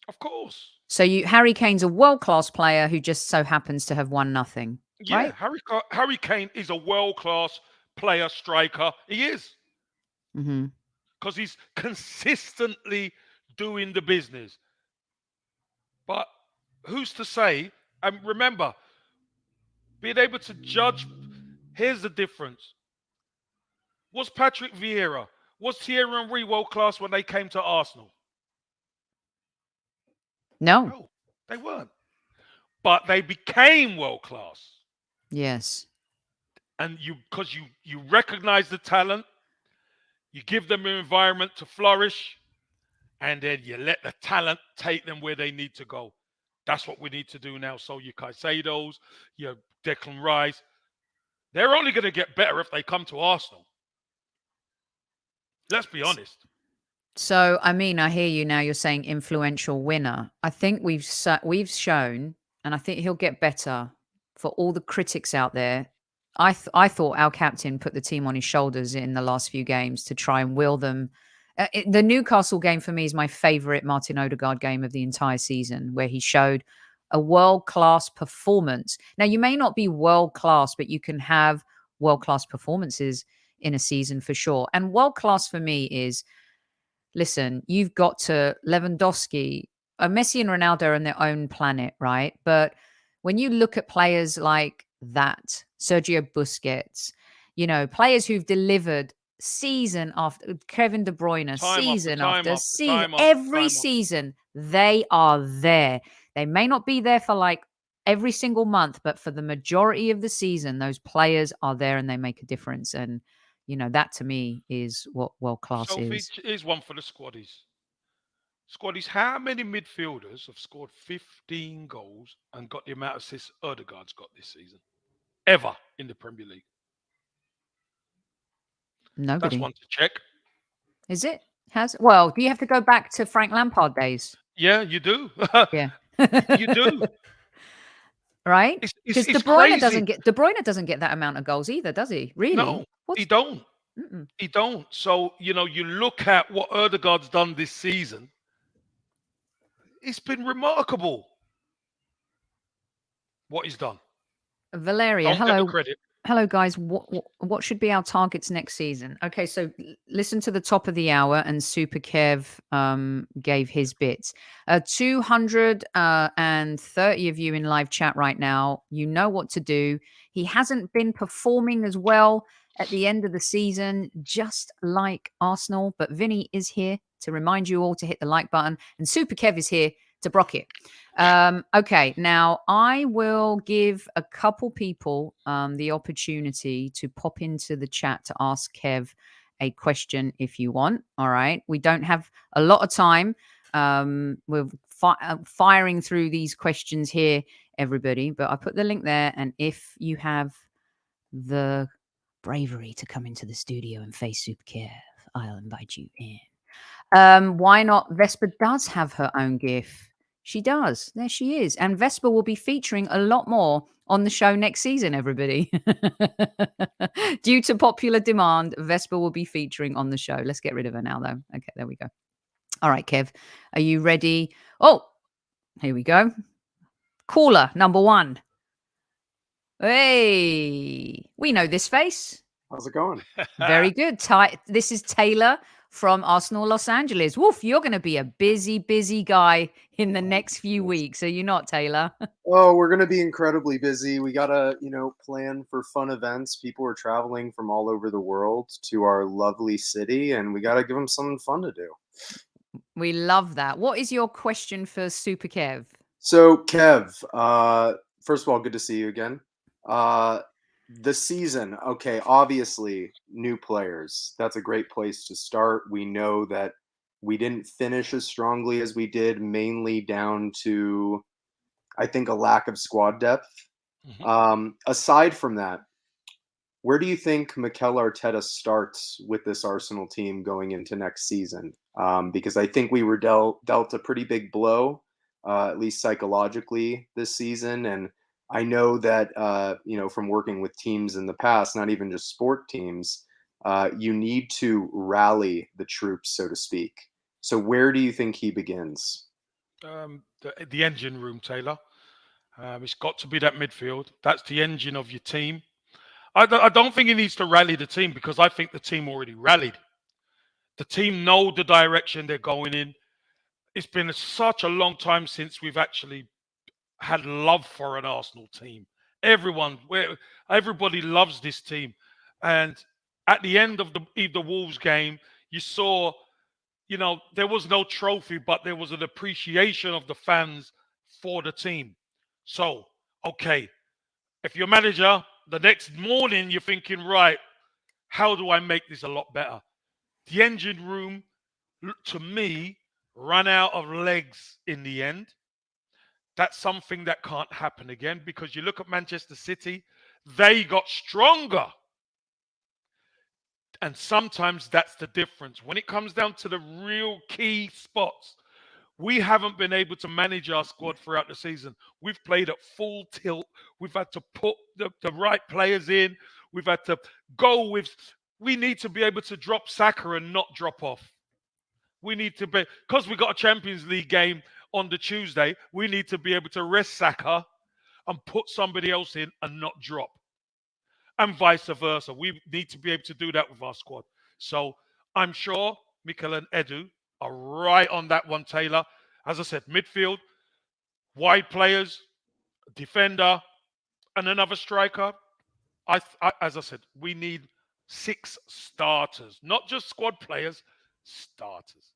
Of course. So Harry Kane's a world-class player who just so happens to have won nothing. Yeah, right? Harry Kane is a world-class player, striker. He is. Because he's consistently doing the business. But who's to say? And remember, being able to judge, here's the difference. Was Patrick Vieira, was Thierry Henry world-class when they came to Arsenal? No, they weren't. but they became world class. Yes. And because you recognize the talent, you give them an environment to flourish, and then you let the talent take them where they need to go. That's what we need to do now. So your Caicedos, your Declan Rice, they're only going to get better if they come to Arsenal. Let's be honest. So, I mean, I hear you now. You're saying influential winner. I think we've shown, and I think he'll get better. For all the critics out there, I thought our captain put the team on his shoulders in the last few games to try and will them. The Newcastle game for me is my favourite Martin Odegaard game of the entire season, where he showed a world-class performance. Now, you may not be world-class, but you can have world-class performances in a season for sure. And world-class for me is, listen, you've got to Lewandowski, Messi and Ronaldo are on their own planet, right? But when you look at players like that, Sergio Busquets, players who've delivered season after Kevin De Bruyne, season after season, every season, they are there. They may not be there for like every single month, but for the majority of the season, those players are there and they make a difference. And that to me is what world class is. Sophie, is one for the Squaddies. Squaddies, how many midfielders have scored 15 goals and got the amount of assists Odegaard's got this season? Ever in the Premier League? Nobody. That's one to check. Is it? Well, do you have to go back to Frank Lampard days? Yeah, you do. Yeah. You do. Right? Because It's De Bruyne crazy. doesn't get that amount of goals either, does he? Really? No, he don't. Mm-mm. He don't. So, you look at what Odegaard's done this season. It's been remarkable what he's done. Valeria, Don't hello. get the credit. Hello, guys. What should be our targets next season? Okay, so listen to the top of the hour, and Super Kev gave his bits. 230 of you in live chat right now. You know what to do. He hasn't been performing as well at the end of the season, just like Arsenal, but Vinny is here to remind you all to hit the like button, and Super Kev is here to brock it. Okay, now I will give a couple people the opportunity to pop into the chat to ask Kev a question if you want. All right, we don't have a lot of time. We're firing through these questions here, everybody, but I put the link there, and if you have the bravery to come into the studio and face Super Kev, I'll invite you in. Why not? Vespa does have her own GIF. She does. There she is. And Vespa will be featuring a lot more on the show next season, everybody. Due to popular demand, Vespa will be featuring on the show. Let's get rid of her now, though. Okay, there we go. All right, Kev, are you ready? Oh, here we go. Caller number 1. Hey, we know this face. How's it going? Very good. This is Taylor from Arsenal Los Angeles. Woof, you're going to be a busy guy in the next few weeks. Are you not, Taylor? Oh, we're going to be incredibly busy. We got to, plan for fun events. People are traveling from all over the world to our lovely city, and we got to give them something fun to do. We love that. What is your question for Super Kev? So, Kev, first of all, good to see you again. The season, okay, obviously new players. That's a great place to start. We know that we didn't finish as strongly as we did, mainly down to, I think, a lack of squad depth. Mhm. Aside from that, where do you think Mikel Arteta starts with this Arsenal team going into next season? Because I think we were dealt a pretty big blow, at least psychologically, this season. And I know that, from working with teams in the past, not even just sport teams, you need to rally the troops, so to speak. So where do you think he begins? The engine room, Taylor. It's got to be that midfield. That's the engine of your team. I don't think he needs to rally the team, because I think the team already rallied. The team know the direction they're going in. It's been such a long time since we've actually had love for an Arsenal team. Everybody loves this team. And at the end of the Wolves game, you saw, there was no trophy, but there was an appreciation of the fans for the team. So, okay, if you're a manager, the next morning you're thinking, right, how do I make this a lot better? The engine room, to me, ran out of legs in the end. That's something that can't happen again, because you look at Manchester City, they got stronger. And sometimes that's the difference. When it comes down to the real key spots, we haven't been able to manage our squad throughout the season. We've played at full tilt. We've had to put the right players in. We've had to go with. We need to be able to drop Saka and not drop off. We need to be, because we got a Champions League game on the Tuesday, we need to be able to rest Saka and put somebody else in and not drop. And vice versa. We need to be able to do that with our squad. So I'm sure Mikel and Edu are right on that one, Taylor. As I said, midfield, wide players, defender, and another striker. As I said, we need 6 starters, not just squad players, starters.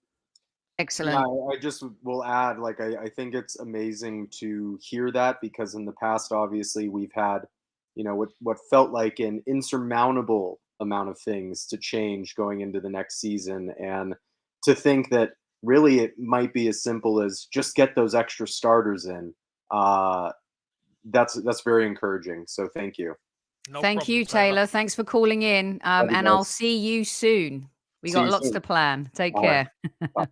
Excellent. Yeah, I just will add, like, I think it's amazing to hear that, because in the past, obviously, we've had, what felt like an insurmountable amount of things to change going into the next season. And to think that really it might be as simple as just get those extra starters in. That's very encouraging. So thank you. No Thank problem, you, Taylor. Thanks for calling in. Love you And I'll guys. see you soon. We See got you lots soon. to plan. Take Bye. care. Bye.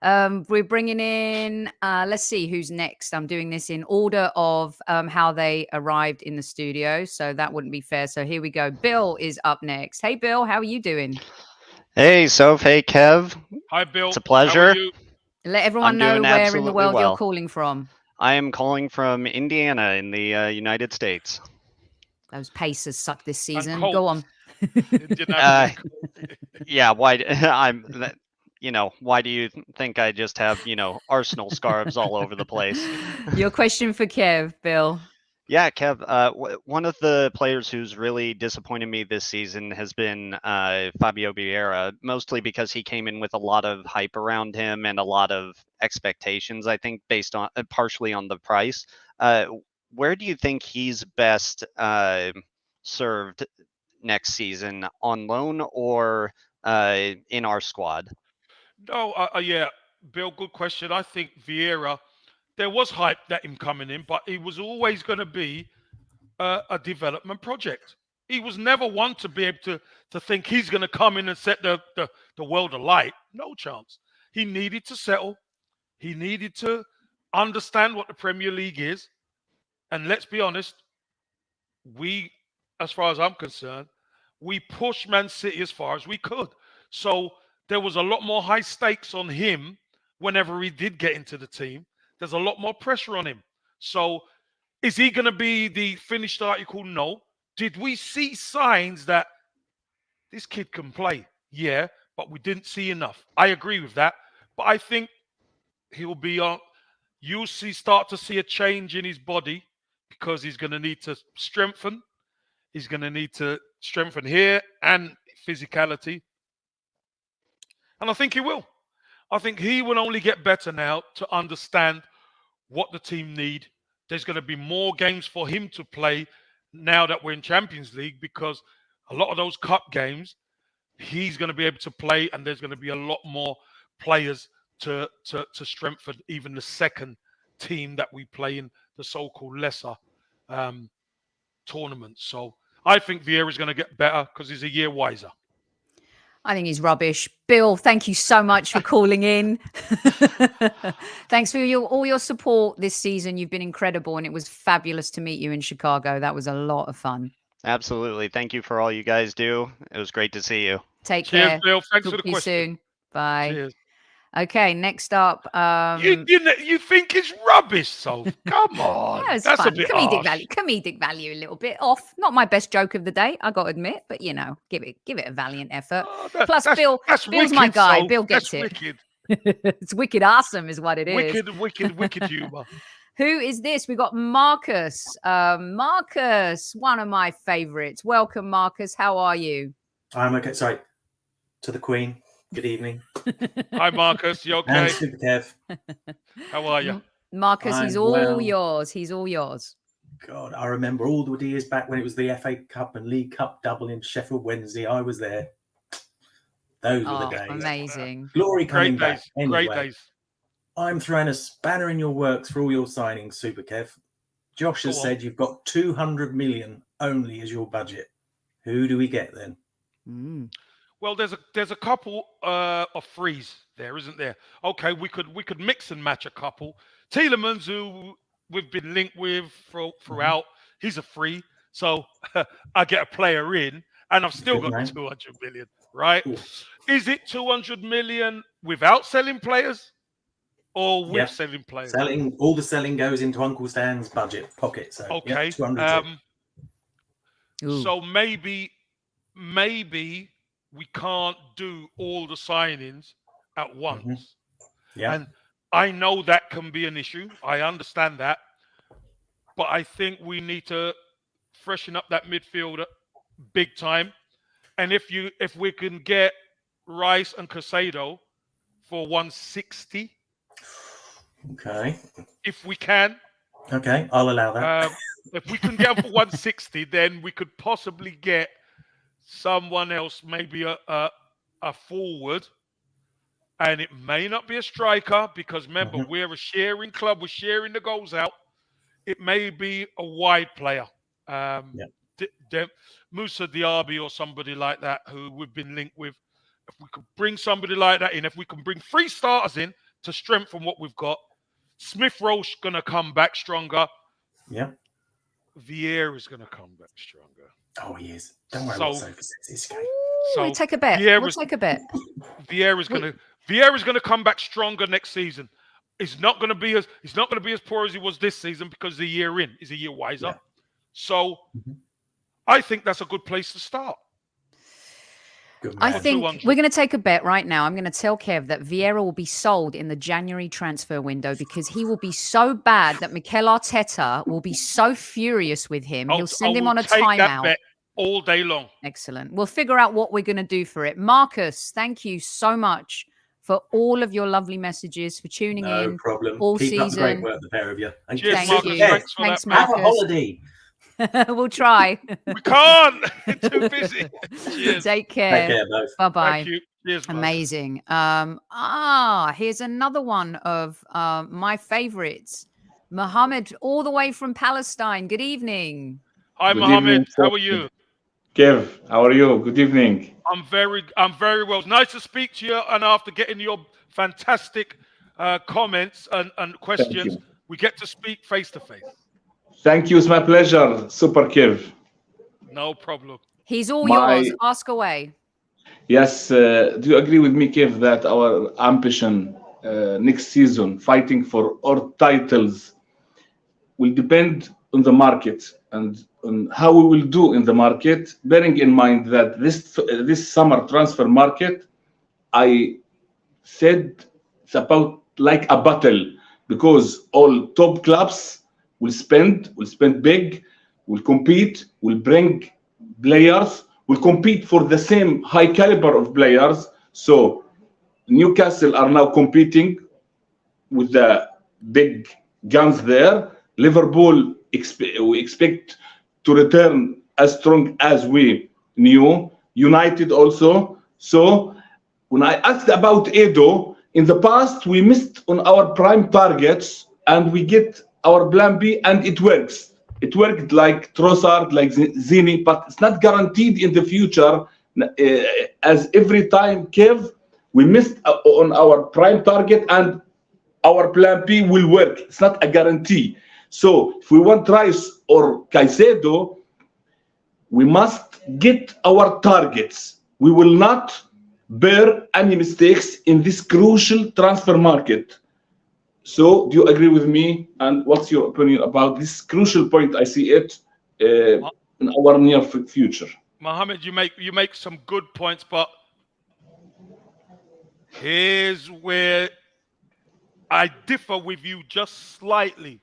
Bye. We're bringing in, let's see who's next. I'm doing this in order of how they arrived in the studio. So that wouldn't be fair. So here we go. Bill is up next. Hey, Bill, how are you doing? Hey, Soph. Hey, Kev. Hi, Bill. It's a pleasure. How are you? Let everyone I'm know doing where in the absolutely world you're well. calling from. I am calling from Indiana in the United States. Those Pacers suck this And season. Colts. Go on. Indianapolis Colts. Yeah, why? Why do you think I just have Arsenal scarves all over the place? Your question for Kev, Bill. Yeah, Kev. One of the players who's really disappointed me this season has been Fabio Vieira, mostly because he came in with a lot of hype around him and a lot of expectations, I think, based on partially on the price. Where do you think he's best served next season, on loan or in our squad? No, yeah, Bill, good question. I think Vieira, there was hype that him coming in, but he was always going to be a development project. He was never one to be able to think he's going to come in and set the world alight. No chance. He needed to settle. He needed to understand what the Premier League is. And let's be honest, we, as far as I'm concerned, we pushed Man City as far as we could. So there was a lot more high stakes on him whenever he did get into the team. There's a lot more pressure on him. So is he going to be the finished article? No. Did we see signs that this kid can play? Yeah, but we didn't see enough. I agree with that. But I think he'll be on. You'll start to see a change in his body, because he's going to need to strengthen. He's going to need to strengthen here and physicality. And I think he will. I think he will only get better now to understand what the team need. There's going to be more games for him to play now that we're in Champions League, because a lot of those cup games, he's going to be able to play, and there's going to be a lot more players to strengthen even the second team that we play in the so-called lesser tournament. So I think Vieira is going to get better because he's a year wiser. I think he's rubbish. Bill, thank you so much for calling in. Thanks for all your support this season. You've been incredible, and it was fabulous to meet you in Chicago. That was a lot of fun. Absolutely. Thank you for all you guys do. It was great to see you. Take Cheers, care. Bill. Thanks Talk for the to you question. soon. Bye. Cheers. Okay, next up. You think it's rubbish, so come on. Yeah, it's That's fun. a bit Comedic harsh. value. Comedic value a little bit off. Not my best joke of the day, I got to admit, but give it a valiant effort. Oh, Plus, that's Bill's wicked, my guy. so Bill gets that's it. Wicked. It's wicked awesome, is what it is. Wicked humor. Who is this? We got Marcus. Marcus, one of my favorites. Welcome, Marcus. How are you? I'm okay. Sorry. To the Queen. Good evening. Hi, Marcus. You okay? And Super Kev. How are you? Marcus, he's all yours. He's all yours. God, I remember all the years back when it was the FA Cup and League Cup double in Sheffield Wednesday. I was there. Those were the days. Amazing. Glory coming Great days. back. Anyway, Great days. I'm throwing a spanner in your works for all your signings, Super Kev. Josh has said you've got 200 million only as your budget. Who do we get then? Well, there's a couple of frees there, isn't there? Okay, we could mix and match a couple. Tielemans, who we've been linked with throughout, he's a free, so I get a player in, and I've still got 200 million, right? Ooh. Is it 200 million without selling players, or with selling players? All the selling goes into Uncle Stan's budget pocket. So okay, 200. So maybe we can't do all the signings at once. Yeah. And I know that can be an issue. I understand that. But I think we need to freshen up that midfield big time. And if we can get Rice and Casado for 160. Okay. If we can. Okay, I'll allow that. If we can get them for 160, then we could possibly get someone else, maybe a forward, and it may not be a striker because remember we're a sharing club, we're sharing the goals out. It may be a wide player, Musa Diaby or somebody like that who we've been linked with. If we could bring somebody like that in, if we can bring 3 starters in to strengthen what we've got, Smith Rowe's gonna come back stronger. Yeah, Vieira's gonna come back stronger. Oh, he is. Don't worry about Sophie says this game. So we'll take a bet. We'll take a bet. Vieira's gonna come back stronger next season. He's not gonna be as poor as he was this season because the year in. He's a year wiser. Yeah. So I think that's a good place to start. I think we're going to take a bet right now. I'm going to tell Kev that Vieira will be sold in the January transfer window because he will be so bad that Mikel Arteta will be so furious with him. He'll send him on a timeout. Bet all day long. Excellent. We'll figure out what we're going to do for it. Marcus, thank you so much for all of your lovely messages, for tuning in. No problem. All Keep season. Up the great work, the pair of you. And cheers, thank you. Thanks, Marcus. Have a holiday. We'll try. We can't. Too busy. Cheers. Take care. Take care, both. Bye-bye. Thank you. Cheers, amazing. Here's another one of my favorites. Mohammed, all the way from Palestine. Good evening. Hi, Mohammed. How are you? Kev, how are you? Good evening. I'm very well. Nice to speak to you. And after getting your fantastic comments and questions, we get to speak face to face. Thank you. It's my pleasure, Super Kev. No problem. He's all yours. Ask away. Yes. Do you agree with me, Kev, that our ambition next season, fighting for our titles, will depend on the market and on how we will do in the market, bearing in mind that this summer transfer market, I said it's about like a battle because all top clubs will spend big, will compete, will bring players, will compete for the same high caliber of players. So Newcastle are now competing with the big guns there. Liverpool, we expect to return as strong as we knew. United also. So when I asked about Edo, in the past we missed on our prime targets and we get our plan B and it works. It worked like Trossard, like ZENITH, but it's not guaranteed in the future. As every time, Kev, we missed on our prime target and our plan B will work. It's not a guarantee. So if we want Rice or Caicedo, we must get our targets. We will not bear any mistakes in this crucial transfer market. So do you agree with me? And what's your opinion about this crucial point? I see it in our near future. Mohammed, you make some good points, but here's where I differ with you just slightly.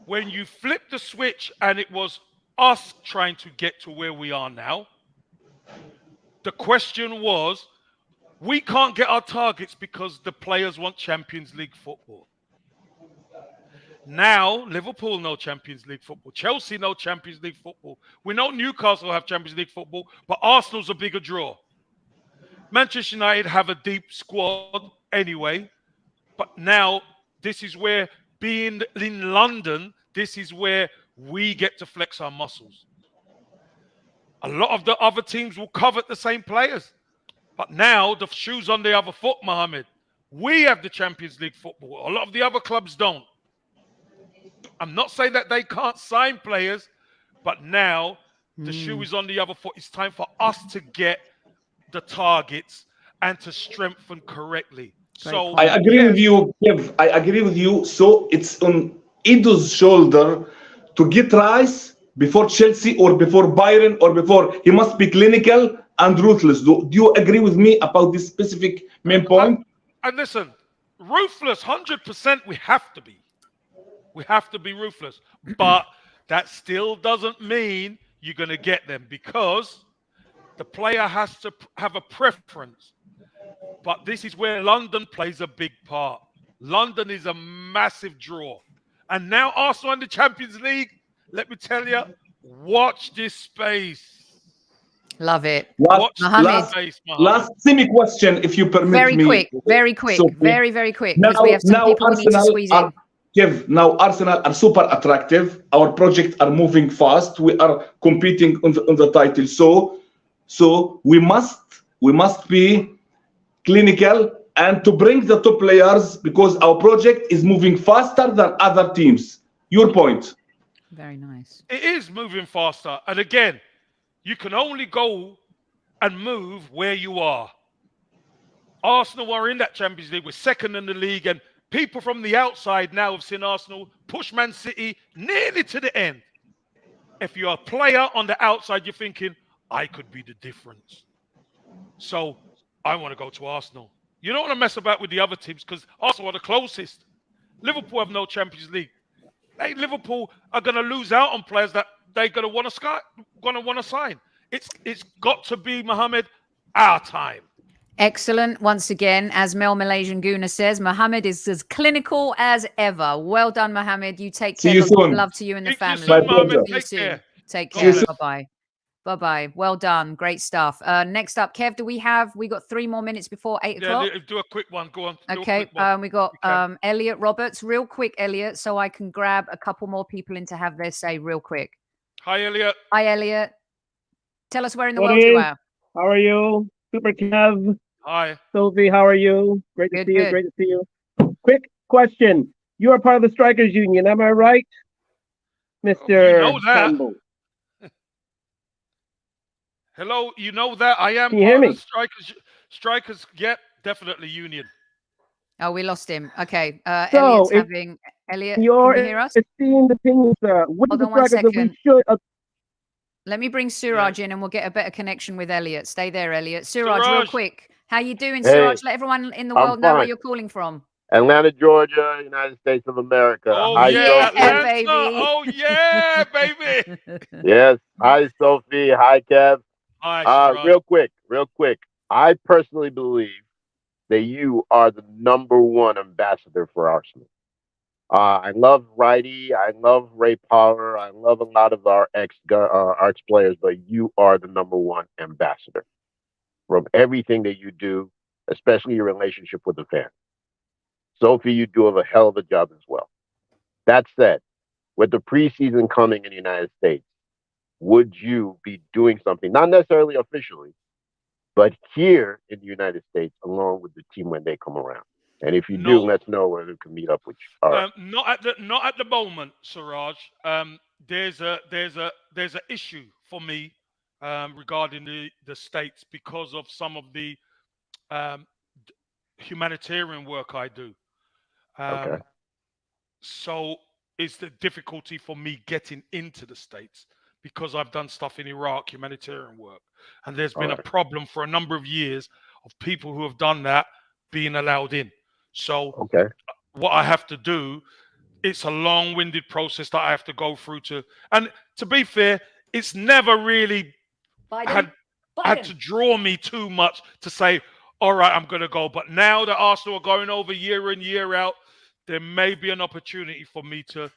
When you flip the switch and it was us trying to get to where we are now, the question was, we can't get our targets because the players want Champions League football. Now, Liverpool no Champions League football. Chelsea no Champions League football. We know Newcastle have Champions League football, but Arsenal's a bigger draw. Manchester United have a deep squad anyway, but now this is where, being in London, this is where we get to flex our muscles. A lot of the other teams will covet the same players, but now the shoe's on the other foot, Mohammed. We have the Champions League football. A lot of the other clubs don't. I'm not saying that they can't sign players, but now the shoe is on the other foot. It's time for us to get the targets and to strengthen correctly. So I agree with you, Kev. I agree with you. So it's on Edo's shoulder to get Rice before Chelsea or before Bayern or before. He must be clinical and ruthless. Do you agree with me about this specific main point? And listen, ruthless, 100% we have to be. We have to be ruthless. But that still doesn't mean you're going to get them, because the player has to have a preference. But this is where London plays a big part. London is a massive draw. And now Arsenal in the Champions League, let me tell you, watch this space. Love it. Last semi-question, if you permit me. Very quick, So, very quick. Because we have some people we need to squeeze in. Kev, now Arsenal are super attractive. Our projects are moving fast. We are competing on the title. So we must be clinical and to bring the top players, because our project is moving faster than other teams. Your point. Very nice. It is moving faster. And again, you can only go and move where you are. Arsenal are in that Champions League. We're second in the league, and people from the outside now have seen Arsenal push Man City nearly to the end. If you're a player on the outside, you're thinking, I could be the difference. So I want to go to Arsenal. You don't want to mess about with the other teams, because Arsenal are the closest. Liverpool have no Champions League. Liverpool are going to lose out on players that they're going to want to sign. It's got to be, Mohammed, our time. Excellent. Once again, as Mel Malaysian Guna says, Mohammed is as clinical as ever. Well done, Mohammed. You take care. Love to you and the family. Take care. Bye-bye. Bye-bye. Well done. Great stuff. Next up, Kev, we got 3 more minutes before 8 o'clock? Yeah, do a quick one. Go on. Okay. We got Elliot Roberts. Real quick, Elliot, so I can grab a couple more people in to have their say real quick. Hi, Elliot. Hi, Elliot. Tell us where in the world you are. How are you? Super Kev. Hi. Sophie, how are you? Great to see you. Great to see you. Quick question. You are part of the Strikers Union, am I right? Mr. Campbell. Hello, you know that? I am part of the Strikers, yep, definitely union. Oh, we lost him. Okay. Elliot's having... Elliot, can you hear us? Esteemed opinions, sir. Hold on 1 second. Let me bring Suraj in and we'll get a better connection with Elliot. Stay there, Elliot. Suraj, real quick. How you doing, Suraj? Let everyone in the world know where you're calling from. Atlanta, Georgia, United States of America. Oh, hi, yeah, baby. Oh, yeah, baby. Yes. Hi, Sophie. Hi, Kev. Hi, real quick. I personally believe that you are the #1 ambassador for Arsenal. I love Righty. I love Ray Power. I love a lot of our arch players, but you are the #1 ambassador from everything that you do, especially your relationship with the fans. Sophie, you do a hell of a job as well. That said, with the preseason coming in the United States, would you be doing something, not necessarily officially, but here in the United States, along with the team when they come around? And if you do, let's know where we can meet up with you. All right. Not at the moment, Suraj. There's a issue for me regarding the States because of some of the humanitarian work I do. Okay. So it's the difficulty for me getting into the States because I've done stuff in Iraq, humanitarian work. And there's been a problem for a number of years of people who have done that being allowed in. So what I have to do, it's a long-winded process that I have to go through and to be fair, it's never really had to draw me too much to say, all right, I'm going to go. But now that Arsenal are going over year in, year out, there may be an opportunity for me to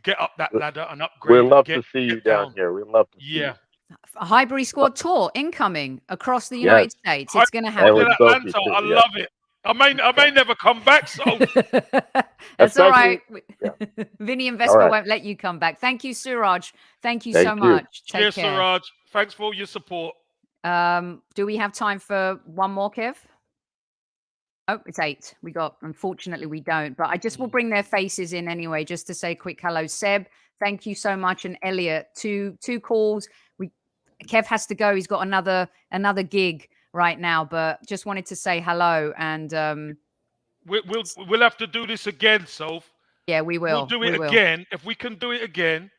get up that ladder and upgrade. We'd love to see you down here. We'd love to see you. A Highbury Squad tour incoming across the United States. It's going to happen. And with Sophie too, I love it. I may never come back, so that's all right. Vinny Investor won't let you come back. Thank you, Suraj. Thank you so much. Take care. Suraj. Thanks for all your support. Do we have time for one more, Kev? Oh, it's 8. Unfortunately, we don't. But I just will bring their faces in anyway, just to say a quick hello. Seb, thank you so much. And Elliot, two calls. Kev has to go. He's got another gig right now, but just wanted to say hello. And we'll have to do this again, Soph. Yeah, we will. We'll do it again. If we can do it again,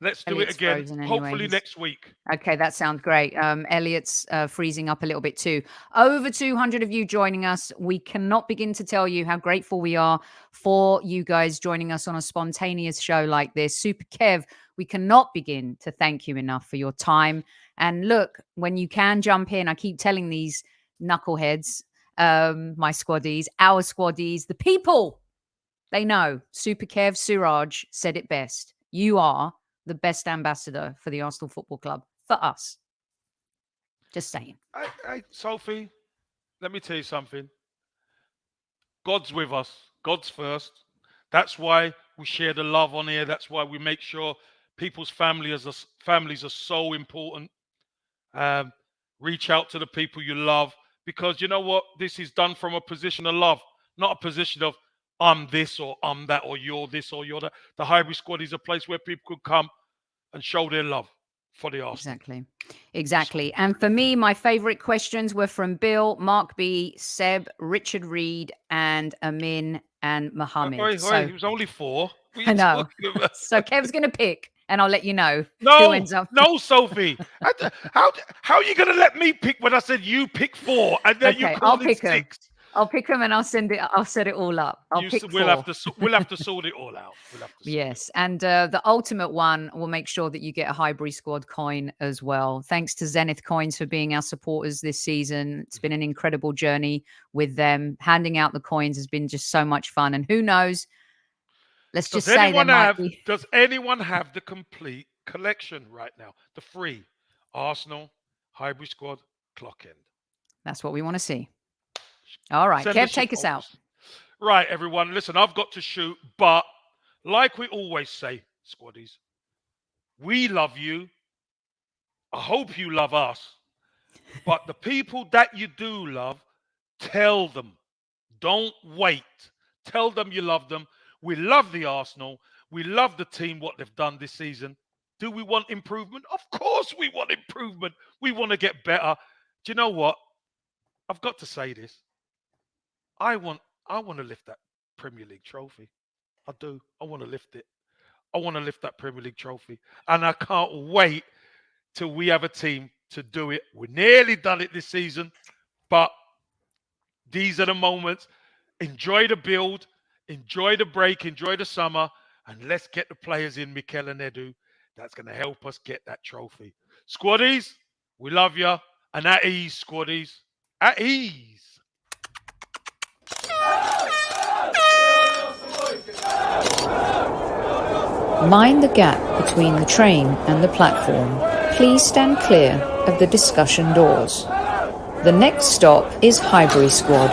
let's do it again. Hopefully next week. Okay, that sounds great. Elliot's freezing up a little bit too. Over 200 of you joining us. We cannot begin to tell you how grateful we are for you guys joining us on a spontaneous show like this. Super Kev, we cannot begin to thank you enough for your time. And look, when you can jump in, I keep telling these knuckleheads, my squaddies, our squaddies, the people, they know. Super Kev, Suraj said it best. You are the best ambassador for the Arsenal Football Club, for us. Just saying. Sophie, let me tell you something. God's with us. God's first. That's why we share the love on here. That's why we make sure people's families are so important. Reach out to the people you love, because you know what? This is done from a position of love, not a position of I'm this or I'm that or you're this or you're that. The Highbury Squad is a place where people could come and show their love for the Arsenal. Exactly. And for me, my favorite questions were from Bill, Mark B, Seb, Richard Reed, and Amin and Mohammed. It was only 4. I know. So Kev's going to pick, and I'll let you know who ends up. No, Sophie. How are you going to let me pick when I said you pick 4 and then you call it 6? I'll pick them and I'll set it all up. We'll have to sort it all out. Yes. And the ultimate one will make sure that you get a Highbury Squad coin as well. Thanks to Zenith Coins for being our supporters this season. It's been an incredible journey with them. Handing out the coins has been just so much fun. And who knows? Does anyone have the complete collection right now? The free Arsenal Highbury Squad clock end. That's what we want to see. All right, Kev, take us out. Right, everyone. Listen, I've got to shoot, but like we always say, Squaddies, we love you. I hope you love us. But the people that you do love, tell them. Don't wait. Tell them you love them. We love the Arsenal. We love the team, what they've done this season. Do we want improvement? Of course we want improvement. We want to get better. Do you know what? I've got to say this. I want to lift that Premier League trophy. I do. I want to lift it. I want to lift that Premier League trophy. And I can't wait till we have a team to do it. We're nearly done it this season. But these are the moments. Enjoy the build. Enjoy the break. Enjoy the summer. And let's get the players in, Mikel and Edu. That's going to help us get that trophy. Squaddies, we love you. And at ease, Squaddies. At ease. Mind the gap between the train and the platform. Please stand clear of the discussion doors. The next stop is Highbury Squad.